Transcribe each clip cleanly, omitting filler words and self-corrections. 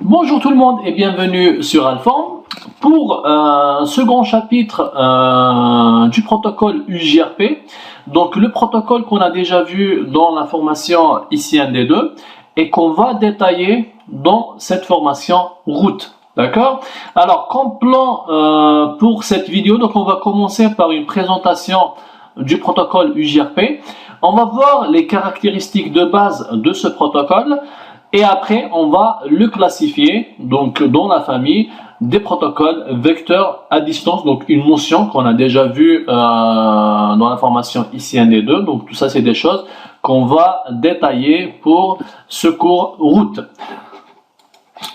Bonjour tout le monde et bienvenue sur Alform pour un second chapitre du protocole UJRP. Donc le protocole qu'on a déjà vu dans la formation ICND2 et qu'on va détailler dans cette formation route. D'accord? Alors comme plan pour cette vidéo, donc on va commencer par une présentation du protocole UJRP. On va voir les caractéristiques de base de ce protocole. Et après, on va le classifier donc dans la famille des protocoles vecteurs à distance, donc une notion qu'on a déjà vue dans la formation ICND2. Donc tout ça, c'est des choses qu'on va détailler pour ce cours route.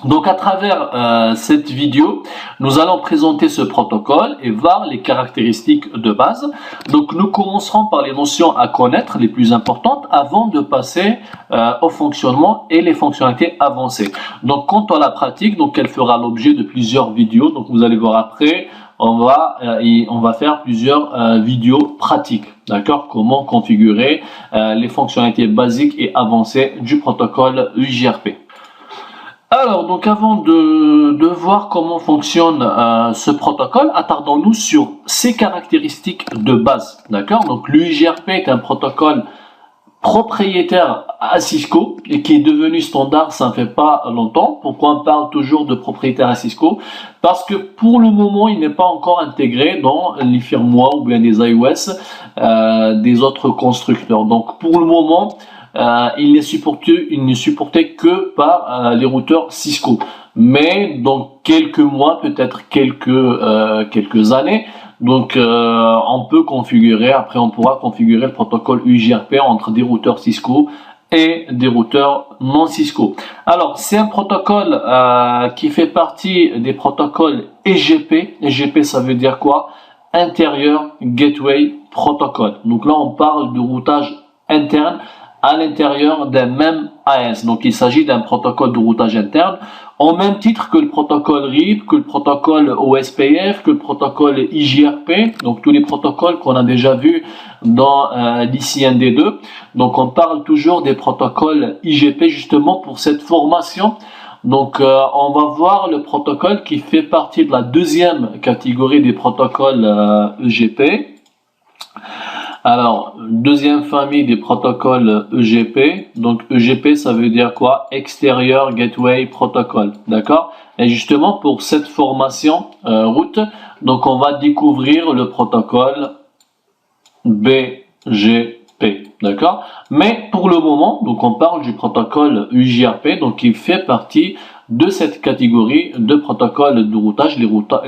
Donc à travers cette vidéo, nous allons présenter ce protocole et voir les caractéristiques de base. Donc nous commencerons par les notions à connaître, les plus importantes, avant de passer au fonctionnement et les fonctionnalités avancées. Donc quant à la pratique, donc elle fera l'objet de plusieurs vidéos. Donc vous allez voir après, on va faire plusieurs vidéos pratiques. D'accord? Comment configurer les fonctionnalités basiques et avancées du protocole UJRP. Alors, donc avant de voir comment fonctionne ce protocole, attardons-nous sur ses caractéristiques de base. D'accord? Donc l'UJRP est un protocole propriétaire à Cisco et qui est devenu standard, ça ne fait pas longtemps. Pourquoi on parle toujours de propriétaire à Cisco? Parce que pour le moment, il n'est pas encore intégré dans les firmware ou bien des iOS des autres constructeurs. Donc pour le moment, il n'est supporté que par les routeurs Cisco. Mais dans quelques mois, peut-être quelques années, donc on peut configurer, après on pourra configurer le protocole UJRP entre des routeurs Cisco et des routeurs non Cisco. Alors c'est un protocole qui fait partie des protocoles EGP. EGP, ça veut dire quoi? Interior Gateway Protocol. Donc là on parle de routage interne à l'intérieur d'un même AS. Donc il s'agit d'un protocole de routage interne au même titre que le protocole RIP, que le protocole OSPF, que le protocole IJRP, donc tous les protocoles qu'on a déjà vus dans l'ICND2. Donc on parle toujours des protocoles IGP justement pour cette formation. Donc on va voir le protocole qui fait partie de la deuxième catégorie des protocoles EGP. Alors, deuxième famille des protocoles EGP. Donc, EGP, ça veut dire quoi? Exterior Gateway Protocol. D'accord? Et justement, pour cette formation route, donc on va découvrir le protocole BGP. D'accord? Mais pour le moment, donc on parle du protocole UJRP, donc qui fait partie de cette catégorie de protocoles de routage,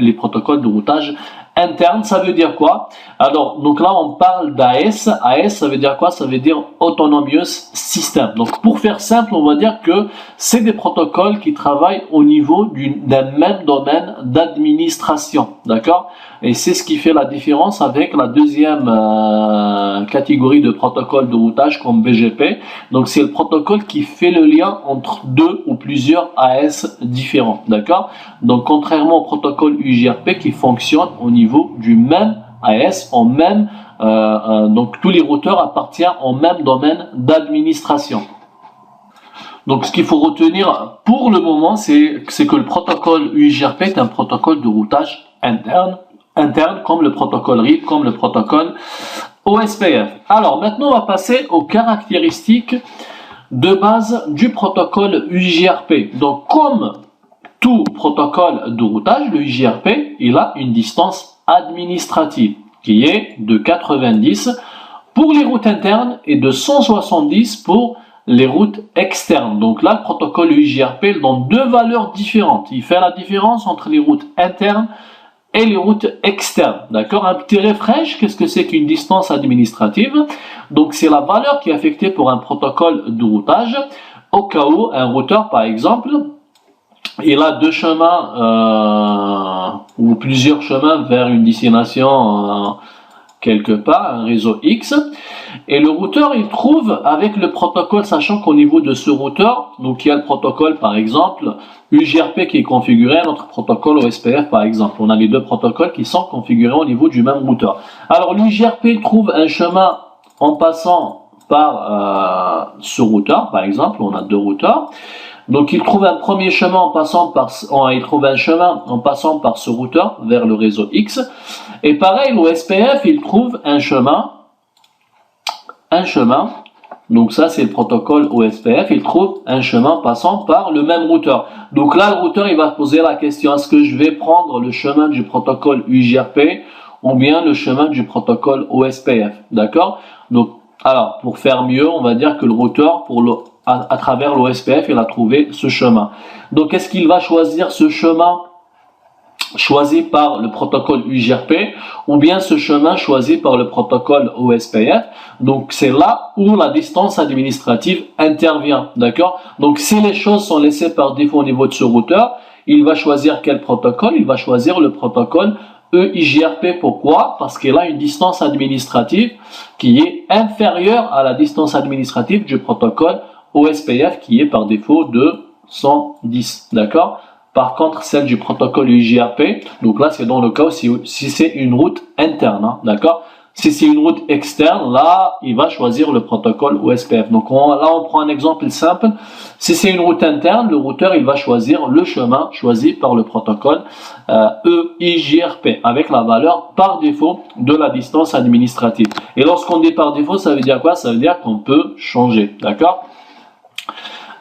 les protocoles de routage interne. Ça veut dire quoi? Alors, donc là, on parle d'AS. AS, ça veut dire quoi? Ça veut dire Autonomous System. Donc, pour faire simple, on va dire que c'est des protocoles qui travaillent au niveau d'un même domaine d'administration. D'accord? Et c'est ce qui fait la différence avec la deuxième catégorie de protocoles de routage comme BGP. Donc, c'est le protocole qui fait le lien entre deux ou plusieurs AS différents. D'accord? Donc, contrairement au protocole UJRP qui fonctionne au niveau du même AS, donc tous les routeurs appartiennent au même domaine d'administration. Donc ce qu'il faut retenir pour le moment, c'est que le protocole UJRP est un protocole de routage interne comme le protocole RIP, comme le protocole OSPF. Alors maintenant, on va passer aux caractéristiques de base du protocole UJRP. Donc comme tout protocole de routage, le UJRP, il a une distance administrative qui est de 90 pour les routes internes et de 170 pour les routes externes. Donc là, le protocole UJRP donne deux valeurs différentes. Il fait la différence entre les routes internes et les routes externes. D'accord? Un petit refresh, qu'est-ce que c'est qu'une distance administrative? Donc c'est la valeur qui est affectée pour un protocole de routage au cas où un routeur, par exemple, il a deux chemins ou plusieurs chemins vers une destination quelque part, un réseau X, et le routeur il trouve avec le protocole, sachant qu'au niveau de ce routeur, donc il y a le protocole par exemple UJRP qui est configuré, notre protocole OSPF par exemple. On a les deux protocoles qui sont configurés au niveau du même routeur. Alors l'UJRP trouve un chemin en passant par ce routeur, par exemple, on a deux routeurs. Donc il trouve un premier chemin en passant par, il trouve un chemin en passant par ce routeur vers le réseau X. Et pareil, l'OSPF, il trouve un chemin. Donc ça, c'est le protocole OSPF. Il trouve un chemin passant par le même routeur. Donc là, le routeur, il va poser la question, est-ce que je vais prendre le chemin du protocole UJRP ou bien le chemin du protocole OSPF, d'accord? Donc, alors, pour faire mieux, on va dire que le routeur, à travers l'OSPF, il a trouvé ce chemin. Donc, est-ce qu'il va choisir ce chemin choisi par le protocole UJRP ou bien ce chemin choisi par le protocole OSPF? Donc, c'est là où la distance administrative intervient, d'accord? Donc, si les choses sont laissées par défaut au niveau de ce routeur, il va choisir quel protocole? Il va choisir le protocole EIJRP. Pourquoi? Parce qu'il a une distance administrative qui est inférieure à la distance administrative du protocole OSPF qui est par défaut de 110, d'accord? Par contre, celle du protocole UJRP, donc là c'est dans le cas où si c'est une route interne, hein, d'accord? Si c'est une route externe, là il va choisir le protocole OSPF. Donc là on prend un exemple simple. Si c'est une route interne, le routeur il va choisir le chemin choisi par le protocole EIJRP avec la valeur par défaut de la distance administrative. Et lorsqu'on dit par défaut, ça veut dire quoi? Ça veut dire qu'on peut changer, d'accord?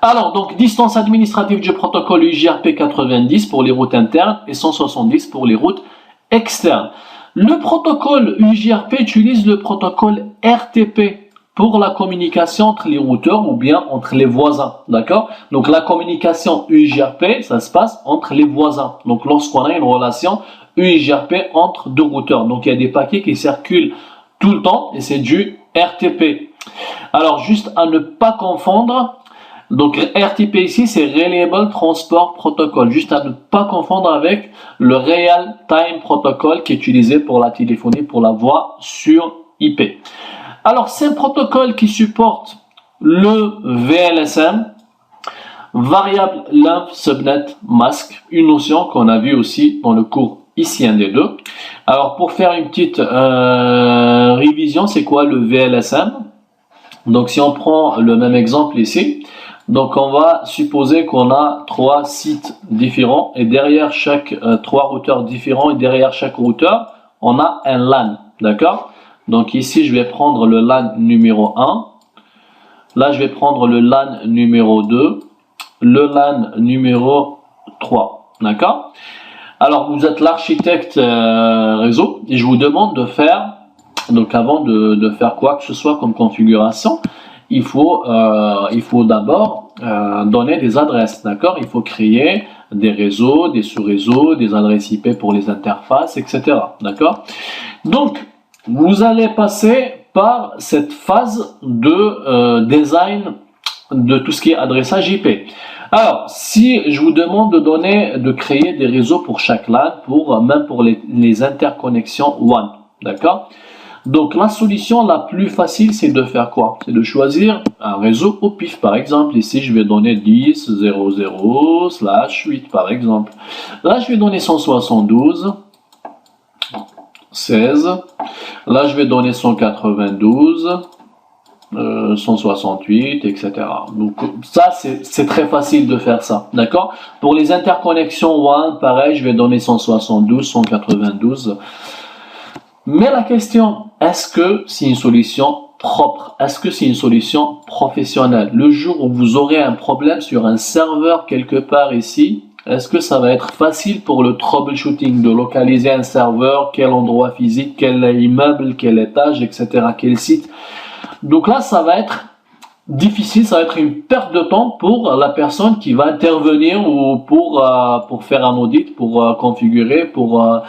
Alors, donc, distance administrative du protocole UJRP 90 pour les routes internes et 170 pour les routes externes. Le protocole UJRP utilise le protocole RTP pour la communication entre les routeurs ou bien entre les voisins, d'accord? Donc, la communication UJRP, ça se passe entre les voisins. Donc, lorsqu'on a une relation UJRP entre deux routeurs. Donc, il y a des paquets qui circulent tout le temps et c'est du RTP. Alors, juste à ne pas confondre, donc RTP ici, c'est Reliable Transport Protocol, juste à ne pas confondre avec le Real Time Protocol qui est utilisé pour la téléphonie, pour la voix sur IP. Alors, c'est un protocole qui supporte le VLSM, Variable Length Subnet Mask, une notion qu'on a vue aussi dans le cours ici, un des deux. Alors, pour faire une petite révision, c'est quoi le VLSM? Donc, si on prend le même exemple ici, donc on va supposer qu'on a trois sites différents et derrière chaque trois routeurs différents et derrière chaque routeur, on a un LAN, d'accord? Donc ici, je vais prendre le LAN numéro 1. Là, je vais prendre le LAN numéro 2, le LAN numéro 3, d'accord? Alors, vous êtes l'architecte réseau et je vous demande de faire, donc avant de faire quoi que ce soit comme configuration, il faut d'abord donner des adresses, d'accord? Il faut créer des réseaux, des sous-réseaux, des adresses IP pour les interfaces, etc., d'accord? Donc, vous allez passer par cette phase de design de tout ce qui est adressage IP. Alors, si je vous demande de créer des réseaux pour chaque LAN, même pour les interconnexions WAN, d'accord? Donc, la solution la plus facile, c'est de faire quoi? C'est de choisir un réseau au pif. Par exemple, ici, je vais donner 10.0.0/8, par exemple. Là, je vais donner 172.16. Là, je vais donner 192.168, etc. Donc, ça, c'est très facile de faire ça, d'accord? Pour les interconnexions WAN, pareil, je vais donner 172, 192. Mais la question, est-ce que c'est une solution propre? Est-ce que c'est une solution professionnelle? Le jour où vous aurez un problème sur un serveur quelque part ici, est-ce que ça va être facile pour le troubleshooting de localiser un serveur, quel endroit physique, quel immeuble, quel étage, etc., quel site? Donc là, ça va être difficile, ça va être une perte de temps pour la personne qui va intervenir ou pour faire un audit, pour configurer, pour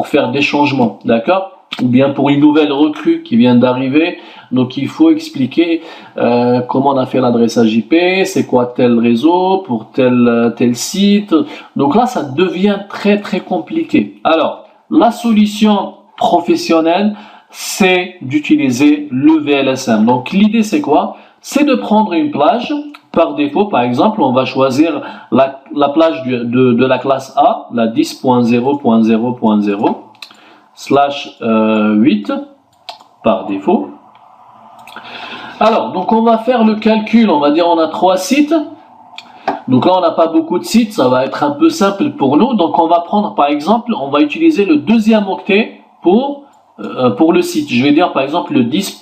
faire des changements, d'accord? Ou bien pour une nouvelle recrue qui vient d'arriver. Donc il faut expliquer comment on a fait l'adressage IP, c'est quoi tel réseau pour tel site. Donc là, ça devient très très compliqué. Alors, la solution professionnelle, c'est d'utiliser le VLSM. Donc l'idée, c'est quoi? C'est de prendre une plage. Par défaut, par exemple, on va choisir la plage de la classe A, la 10.0.0.0/8 par défaut. Alors, donc on va faire le calcul, on va dire on a trois sites. Donc là, on n'a pas beaucoup de sites, ça va être un peu simple pour nous. Donc on va prendre par exemple, on va utiliser le deuxième octet pour le site. Je vais dire par exemple le 10.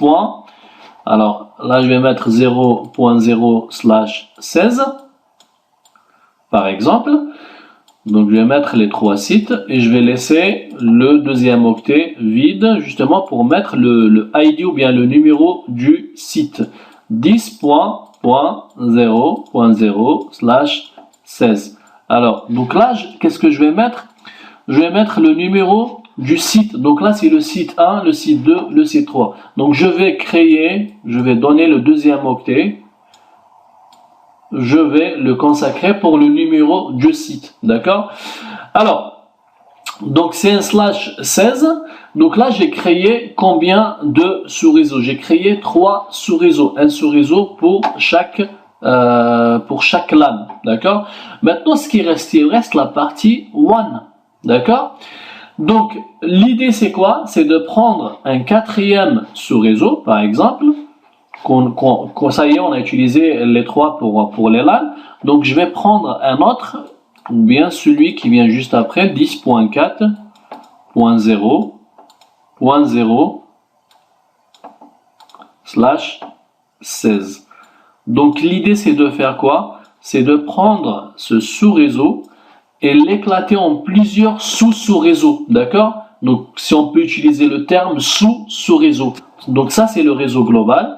Alors là, je vais mettre 0.0/16 par exemple. Donc je vais mettre les 3 sites et je vais laisser le deuxième octet vide justement pour mettre le ID ou bien le numéro du site. 10.0.0/16. Alors, donc là, qu'est-ce que je vais mettre? Je vais mettre le numéro du site. Donc là, c'est le site 1, le site 2, le site 3. Donc je vais donner le deuxième octet. Je vais le consacrer pour le numéro du site. D'accord? Alors, donc c'est un /16. Donc là, j'ai créé combien de sous-réseaux? J'ai créé 3 sous-réseaux. Un sous-réseau pour chaque LAN. D'accord? Maintenant, ce qui reste, il reste la partie WAN. D'accord? Donc, l'idée, c'est quoi? C'est de prendre un 4e sous-réseau, par exemple. Ça y est, on a utilisé les 3 pour les LAN. Donc, je vais prendre un autre, ou bien celui qui vient juste après, 10.4.0/16. Donc l'idée c'est de faire quoi? C'est de prendre ce sous-réseau et l'éclater en plusieurs sous-réseaux, d'accord? Donc si on peut utiliser le terme sous-réseau. Donc ça c'est le réseau global.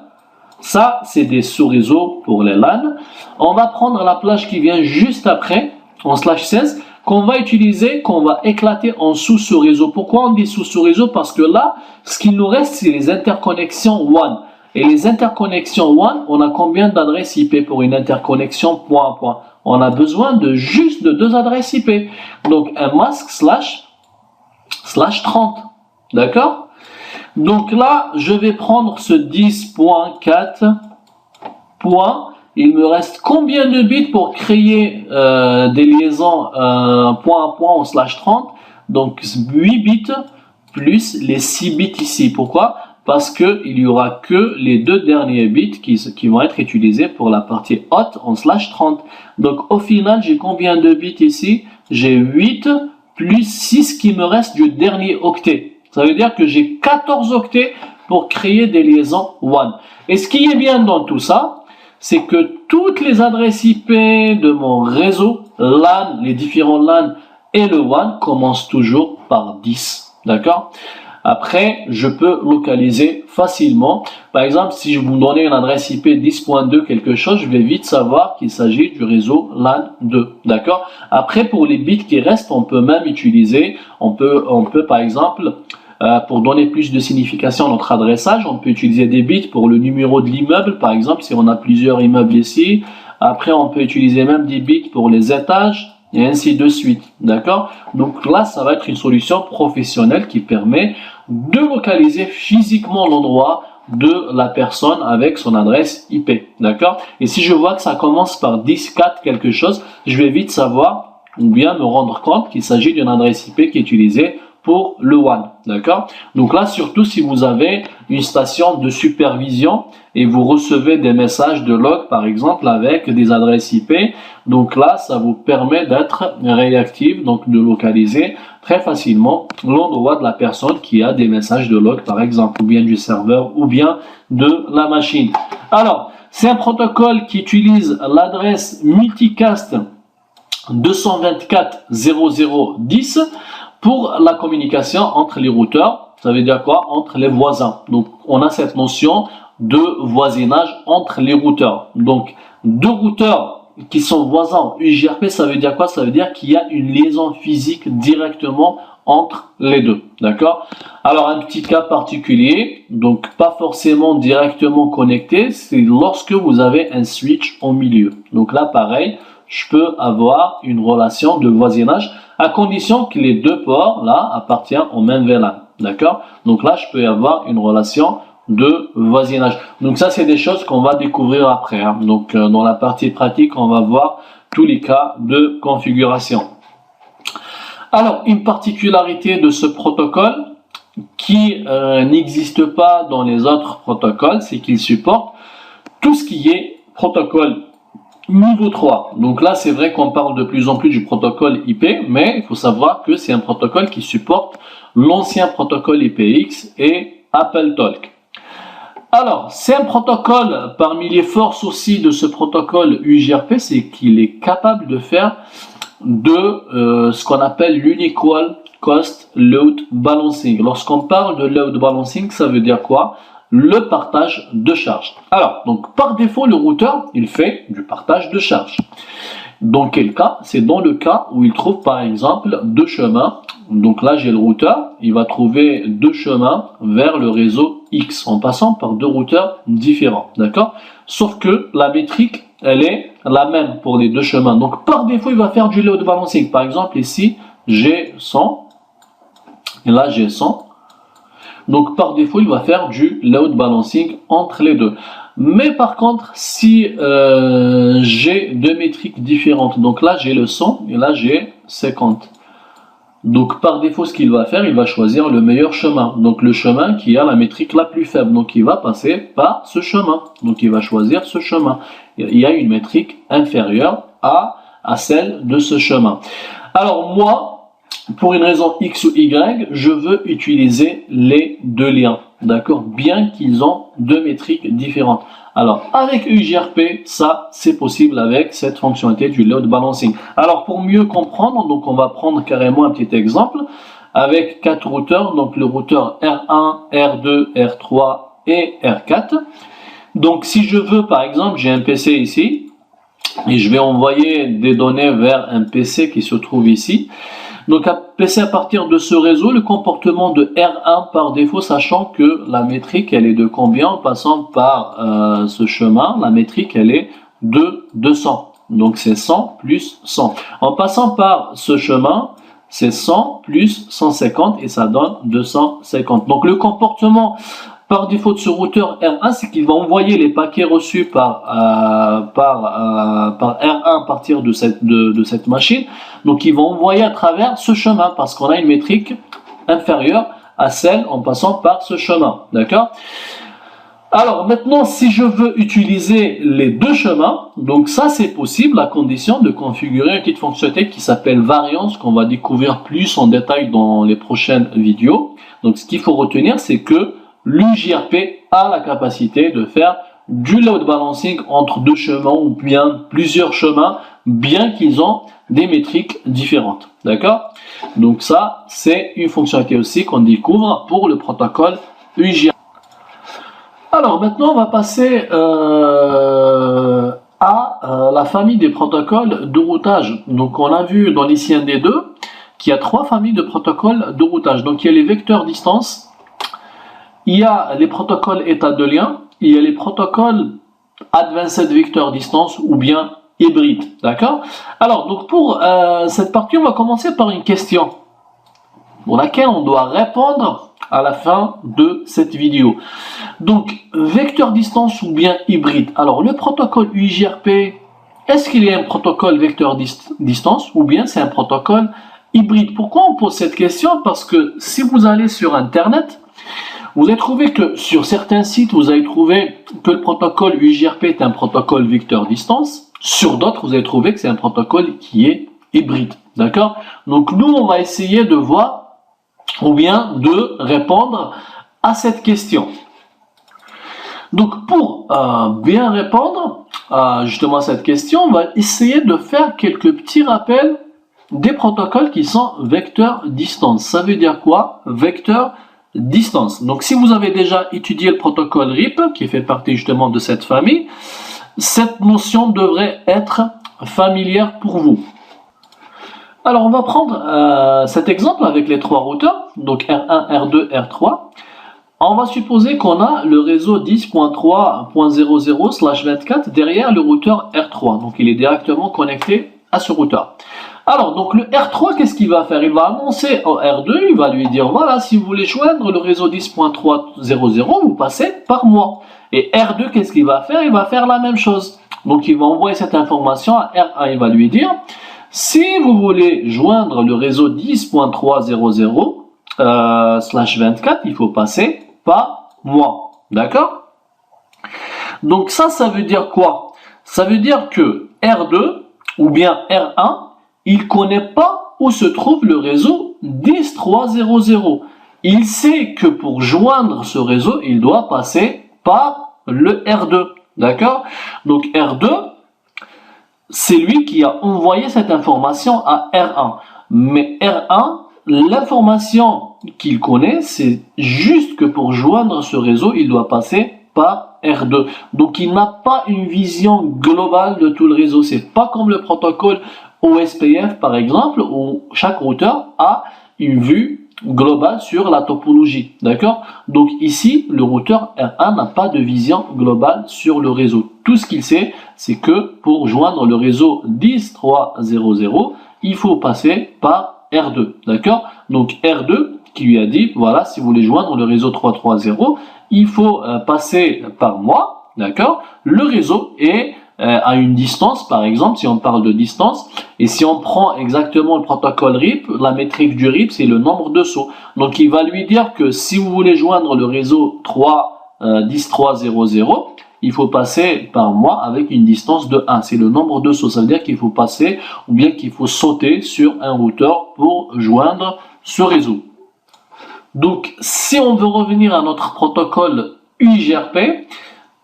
Ça c'est des sous-réseaux pour les LAN. On va prendre la plage qui vient juste après, en /16, qu'on va utiliser, qu'on va éclater en sous-réseau. Pourquoi on dit sous-réseau? Parce que là, ce qu'il nous reste, c'est les interconnexions WAN. Et les interconnexions WAN, on a combien d'adresses IP pour une interconnexion point à point? On a besoin de juste de 2 adresses IP. Donc un masque /30. D'accord? Donc là, je vais prendre ce 10.4. Il me reste combien de bits pour créer des liaisons point à point en /30? Donc 8 bits plus les 6 bits ici. Pourquoi? Parce qu'il n'y aura que les 2 derniers bits qui vont être utilisés pour la partie haute en /30. Donc au final, j'ai combien de bits ici? J'ai 8 plus 6 qui me reste du dernier octet. Ça veut dire que j'ai 14 octets pour créer des liaisons WAN. Et ce qui est bien dans tout ça, c'est que toutes les adresses IP de mon réseau LAN, les différents LAN et le WAN commencent toujours par 10. D'accord? Après, je peux localiser facilement. Par exemple, si je vous donnais une adresse IP 10.2 quelque chose, je vais vite savoir qu'il s'agit du réseau LAN 2. D'accord? Après, pour les bits qui restent, on peut même utiliser, on peut par exemple, pour donner plus de signification à notre adressage, on peut utiliser des bits pour le numéro de l'immeuble, par exemple, si on a plusieurs immeubles ici. Après, on peut utiliser même des bits pour les étages, et ainsi de suite. D'accord? Donc là, ça va être une solution professionnelle qui permet de localiser physiquement l'endroit de la personne avec son adresse IP. D'accord? Et si je vois que ça commence par 10.4 quelque chose, je vais vite savoir ou bien me rendre compte qu'il s'agit d'une adresse IP qui est utilisée pour le WAN. D'accord? Donc là, surtout si vous avez une station de supervision et vous recevez des messages de log, par exemple, avec des adresses IP. Donc là, ça vous permet d'être réactif, donc de localiser très facilement l'endroit de la personne qui a des messages de log, par exemple, ou bien du serveur, ou bien de la machine. Alors, c'est un protocole qui utilise l'adresse multicast 224.0.0.10 pour la communication entre les routeurs. Ça veut dire quoi? Entre les voisins. Donc, on a cette notion de voisinage entre les routeurs. Donc, 2 routeurs qui sont voisins UJRP, ça veut dire quoi? Ça veut dire qu'il y a une liaison physique directement entre les deux. D'accord? Alors, un petit cas particulier, donc pas forcément directement connecté, c'est lorsque vous avez un switch au milieu. Donc là, pareil, je peux avoir une relation de voisinage à condition que les 2 ports là appartiennent au même VLAN. D'accord? Donc là, je peux avoir une relation de voisinage. Donc ça, c'est des choses qu'on va découvrir après. Hein. Donc dans la partie pratique, on va voir tous les cas de configuration. Alors, une particularité de ce protocole qui n'existe pas dans les autres protocoles, c'est qu'il supporte tout ce qui est protocole niveau 3. Donc là, c'est vrai qu'on parle de plus en plus du protocole IP, mais il faut savoir que c'est un protocole qui supporte l'ancien protocole IPX et AppleTalk. Alors, c'est un protocole, parmi les forces aussi de ce protocole UJRP, c'est qu'il est capable de faire de ce qu'on appelle l'Unequal Cost Load Balancing. Lorsqu'on parle de load balancing, ça veut dire quoi? Le partage de charge. Alors, donc par défaut, le routeur, il fait du partage de charge. Dans quel cas? C'est dans le cas où il trouve par exemple deux chemins. Donc là, j'ai le routeur, il va trouver deux chemins vers le réseau X en passant par deux routeurs différents, d'accord? Sauf que la métrique, elle est la même pour les deux chemins. Donc par défaut, il va faire du load balancing. Par exemple, ici, j'ai 100 et là, j'ai 100. Donc par défaut, il va faire du load balancing entre les deux. Mais par contre, si j'ai deux métriques différentes, donc là j'ai le 100 et là j'ai 50. Donc par défaut, ce qu'il va faire, il va choisir le meilleur chemin. Donc le chemin qui a la métrique la plus faible. Donc il va passer par ce chemin. Donc il va choisir ce chemin. Il y a une métrique inférieure à celle de ce chemin. Alors moi, pour une raison X ou Y, je veux utiliser les deux liens, d'accord, bien qu'ils ont deux métriques différentes. Alors, avec UJRP, ça, c'est possible avec cette fonctionnalité du load balancing. Alors, pour mieux comprendre, donc on va prendre carrément un petit exemple avec 4 routeurs, donc le routeur R1, R2, R3 et R4. Donc, si je veux, par exemple, j'ai un PC ici et je vais envoyer des données vers un PC qui se trouve ici. Donc à PC à partir de ce réseau, le comportement de R1 par défaut, sachant que la métrique elle est de combien en passant par ce chemin, la métrique elle est de 200. Donc c'est 100 plus 100. En passant par ce chemin, c'est 100 plus 150 et ça donne 250. Donc le comportement par défaut de ce routeur R1, c'est qu'il va envoyer les paquets reçus par R1 à partir de cette machine. Donc il va envoyer à travers ce chemin parce qu'on a une métrique inférieure à celle en passant par ce chemin. D'accord? Alors maintenant, si je veux utiliser les deux chemins, donc ça c'est possible à condition de configurer une petite fonctionnalité qui s'appelle variance, qu'on va découvrir plus en détail dans les prochaines vidéos. Donc ce qu'il faut retenir, c'est que l'UJRP a la capacité de faire du load balancing entre deux chemins ou bien plusieurs chemins, bien qu'ils ont des métriques différentes. D'accord? Donc ça, c'est une fonctionnalité aussi qu'on découvre pour le protocole UJRP. Alors maintenant, on va passer à la famille des protocoles de routage. Donc on a vu dans l'ICND2 qu'il y a 3 familles de protocoles de routage. Donc il y a les vecteurs distance, il y a les protocoles état de lien, il y a les protocoles Advanced Vector Distance ou bien hybride. D'accord? Alors, donc pour cette partie, on va commencer par une question pour laquelle on doit répondre à la fin de cette vidéo. Donc, vecteur distance ou bien hybride. Alors, le protocole UJRP, est-ce qu'il y a un protocole vecteur distance ou bien c'est un protocole hybride? Pourquoi on pose cette question? Parce que si vous allez sur Internet, vous allez trouver que sur certains sites, vous allez trouver que le protocole UJRP est un protocole vecteur distance. Sur d'autres, vous allez trouver que c'est un protocole qui est hybride. D'accord? Donc nous, on va essayer de voir ou bien de répondre à cette question. Donc pour bien répondre justement à cette question, on va essayer de faire quelques petits rappels des protocoles qui sont vecteurs distance. Ça veut dire quoi? Vecteur distance. Donc si vous avez déjà étudié le protocole RIP, qui fait partie justement de cette famille, cette notion devrait être familière pour vous. Alors on va prendre cet exemple avec les 3 routeurs, donc R1, R2, R3. On va supposer qu'on a le réseau 10.3.00/24 derrière le routeur R3. Donc il est directement connecté à ce routeur. Alors, donc le R3, qu'est-ce qu'il va faire? Il va annoncer au R2, il va lui dire, voilà, si vous voulez joindre le réseau 10.3.00, vous passez par moi. Et R2, qu'est-ce qu'il va faire? Il va faire la même chose. Donc, il va envoyer cette information à R1, il va lui dire, si vous voulez joindre le réseau 10.3.00/24, il faut passer par moi. D'accord? Donc ça veut dire quoi? Ça veut dire que R2 ou bien R1, il connaît pas où se trouve le réseau 10300. Il sait que pour joindre ce réseau, il doit passer par le R2. D'accord? Donc R2, c'est lui qui a envoyé cette information à R1. Mais R1, l'information qu'il connaît, c'est juste que pour joindre ce réseau, il doit passer par R2. Donc il n'a pas une vision globale de tout le réseau. C'est pas comme le protocole OSPF par exemple, où chaque routeur a une vue globale sur la topologie. D'accord? Donc ici, le routeur R1 n'a pas de vision globale sur le réseau. Tout ce qu'il sait, c'est que pour joindre le réseau 10300, il faut passer par R2. D'accord? Donc R2 qui lui a dit, voilà, si vous voulez joindre le réseau 330, il faut passer par moi. D'accord? Le réseau est à une distance, par exemple, si on parle de distance, et si on prend exactement le protocole RIP, la métrique du RIP, c'est le nombre de sauts. Donc il va lui dire que si vous voulez joindre le réseau 10300, il faut passer par moi avec une distance de 1. C'est le nombre de sauts. Ça veut dire qu'il faut passer ou bien qu'il faut sauter sur un routeur pour joindre ce réseau. Donc, si on veut revenir à notre protocole UIGRP,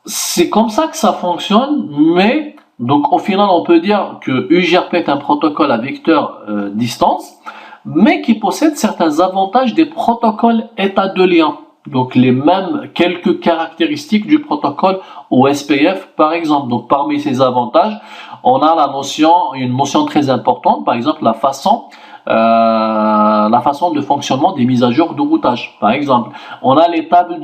c'est comme ça que ça fonctionne, mais donc au final, on peut dire que UIGRP est un protocole à vecteur distance, mais qui possède certains avantages des protocoles état de lien. Donc les mêmes quelques caractéristiques du protocole OSPF par exemple. Donc parmi ces avantages, on a une notion très importante, par exemple la façon de fonctionnement des mises à jour de routage. Par exemple, on a les tables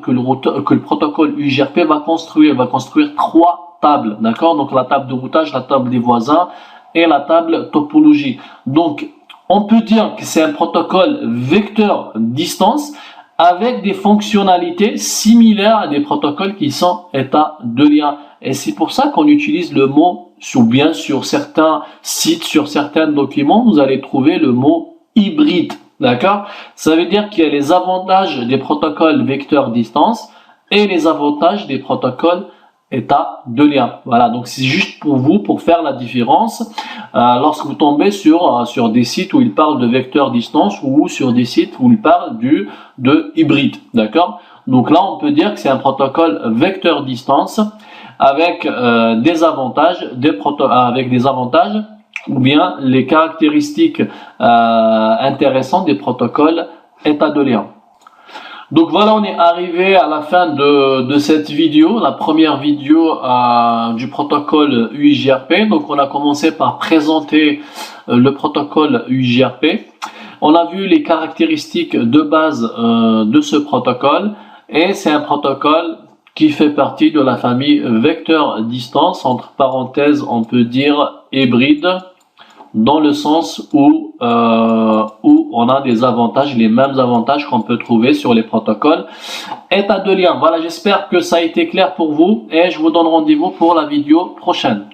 que le protocole UIGRP va construire. Il va construire 3 tables, d'accord? Donc la table de routage, la table des voisins et la table topologie. Donc on peut dire que c'est un protocole vecteur distance avec des fonctionnalités similaires à des protocoles qui sont état de lien. Et c'est pour ça qu'on utilise le mot, ou bien sur certains sites, sur certains documents, vous allez trouver le mot hybride. D'accord? Ça veut dire qu'il y a les avantages des protocoles vecteur distance et les avantages des protocoles état de lien. Voilà, donc c'est juste pour vous, pour faire la différence lorsque vous tombez sur des sites où ils parlent de vecteur distance ou sur des sites où ils parlent de hybride. D'accord? Donc là, on peut dire que c'est un protocole vecteur distance avec des avantages, ou bien les caractéristiques intéressantes des protocoles état de lien. Donc voilà, on est arrivé à la fin de cette vidéo, la première vidéo du protocole UIGRP. Donc on a commencé par présenter le protocole UIGRP. On a vu les caractéristiques de base de ce protocole et c'est un protocole qui fait partie de la famille vecteur distance, entre parenthèses on peut dire hybride, dans le sens où on a des avantages, les mêmes avantages qu'on peut trouver sur les protocoles état de lien. Voilà, j'espère que ça a été clair pour vous et je vous donne rendez-vous pour la vidéo prochaine.